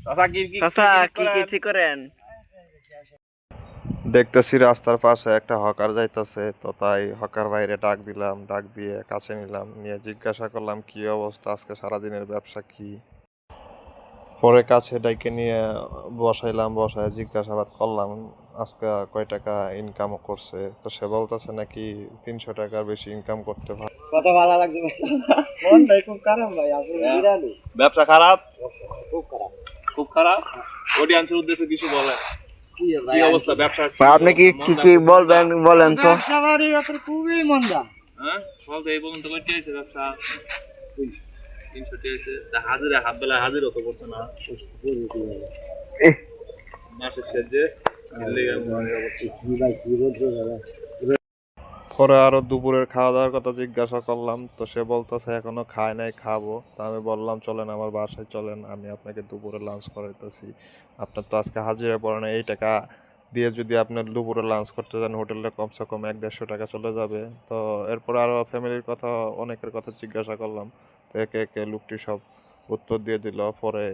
চাচা কি কি ঠিক করেন? দেখতেছি রাস্তার পাশে একটা হকার যাইতাছে, তো তাই হকার বাইরে ডাক দিলাম, ডাক দিয়ে কাছে নিলাম, নিয়ে জিজ্ঞাসা করলাম কি অবস্থা, আজকে সারাদিনের ব্যবসা কি। পরে কাছে ডাইকে নিয়ে বসাইলাম, বসায় জিজ্ঞাসাবাদ করলাম আজকে কয় টাকা ইনকাম করছে। তো সে বলতেছে নাকি 300 টাকার বেশি ইনকাম করতে পারে। কত ভালো লাগছে মনটাই খুব খারাপ ভাই, আসলে বিরালি ব্যবসা খারাপ, খুব খারাপ। খুব খারাপ। অডিয়েন্সের উদ্দেশ্যে কিছু বলেন, কি কি অবস্থা ব্যবসা? আপনি কি কি কি বলবেন বলেন তো? ব্যবসা বাড়ি আপনার খুবই মন্দা। হ্যাঁ বলতে এই পর্যন্ত কয়টি আছে ব্যবসা? 300টি আছে। তা হাজিরা হাত বেলা হাজির হতে পারছে না মাসের শেষে। পরে আরো দুপুরের খাওয়া দাওয়ার কথা জিজ্ঞাসা করলাম, তো সে বলতেছে এখনো খায় নাই, খাবো। তো আমি বললাম চলেন আমার বাসায় চলেন, আমি আপনাকে দুপুরে লাঞ্চ করাইতেছি। আপনার তো আজকে হাজিরা পড়ে না, এই টাকা দিয়ে যদি আপনার দুপুরে লাঞ্চ করতে যান হোটেলে কমসে কম 100-150 টাকা চলে যাবে। তো এরপর আরো ফ্যামিলির কথা, অনেকের কথা জিজ্ঞাসা করলাম, তো একে একে লোকটি সব উত্তর দিয়ে দিল। পরে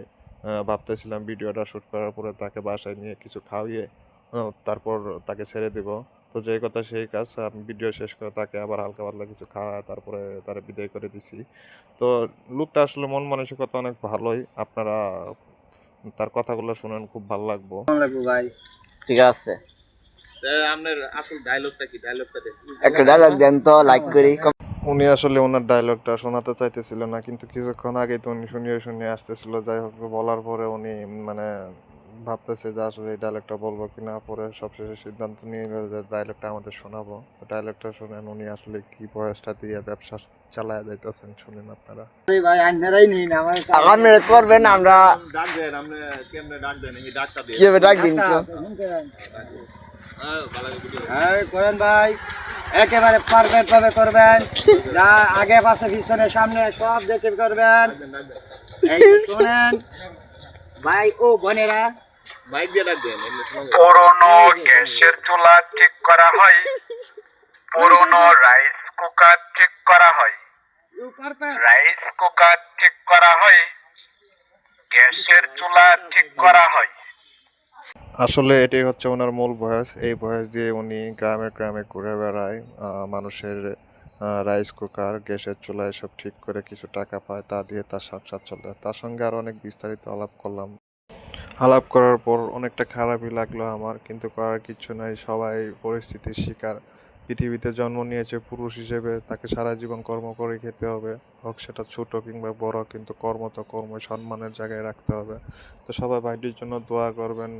ভাবতেছিলাম ভিডিওটা শ্যুট করার পরে তাকে বাসায় নিয়ে কিছু খাওয়িয়ে তারপর তাকে ছেড়ে দিব। তো যেই কথা সেই কাজ, আমি ভিডিও শেষ করে তাকে আবার হালকা পাতলা কিছু খাওয়ায় তারপরে তারা বিদায় করে দিছি। তো লোকটা আসলে মন মানসিকতা অনেক ভালোই, আপনারা তার কথাগুলো শুনেন, খুব ভালো লাগবো। কেমন লাগবে ভাই? ঠিক আছে, আপনার আসল ডায়লগটা কি? ডায়লগটা দেখুন। একটা ডায়লগ দেন তো, লাইক করি। উনি আসলে ওনার ডায়লগটা শোনাতে চাইতেছিল না, কিন্তু কিছুক্ষণ আগেই তো উনি শুনিয়ে শুনিয়ে আসতেছিল। যাই হোক, বলার পরে উনি মানে ভাবতেছে যে আসলে এই ডায়লগটা বলবো কিনা। পরে সবশেষে সিদ্ধান্ত নিয়ে নিল যে ডায়লগটা আমাদের শোনাবো। তো ডায়লগটা শুনেন উনি আসলে কি বয়সটা দিয়ে ব্যবসা চালায় যাইতেছেন, শুনেন আপনারা। আরে ভাই আন্ধারাই নেই না আমার আপনারা করবেন, আমরা ডাক দেন, আপনি কেমনে ডাক দেন? এই ডাকটা দেন। কিভাবে ডাক দিন তো? হ্যাঁ ভালো ভিডিও। হ্যাঁ করেন ভাই, একেবারে পারফেক্ট ভাবে করবেন, যা আগে পাশে পিছনে সামনে সব দেখে করবেন। এই যে শুনেন ভাই ও বোনেরা, মাইক দিয়ে ডাক দেন, এমনি শোনা যায়। পুরনো গ্যাসের চুলা ঠিক করা হয়, পুরনো রাইস কুকার ঠিক করা হয়, ইউ পারফেক্ট। রাইস কুকার ঠিক করা হয়, গ্যাসের চুলা ঠিক করা হয়। আসলে এটাই হচ্ছে ওনার মূল ভয়েস। এই ভয়েস দিয়ে উনি গ্রামে গ্রামে ঘুরে বেড়ায়, মানুষের রাইস কুকার, গ্যাসের চুলা এসব ঠিক করে কিছু টাকা পায়, তা দিয়ে তার সংসার চলে। তার সঙ্গে আরো অনেক বিস্তারিত আলাপ করলাম। আলাপ করার পর অনেকটা খারাপই লাগলো আমার, কিন্তু করার কিছু নাই, সবাই পরিস্থিতির শিকার। পৃথিবীতে জন্ম নিয়েছে পুরুষ হিসেবে, তাকে সারা জীবন কর্ম করে খেতে হবে, হোক সেটা ছোট কিংবা বড়, কিন্তু কর্ম তো কর্ম, সম্মানের জায়গায় রাখতে হবে। তো সবাই ভাইটির জন্য দোয়া করবেন।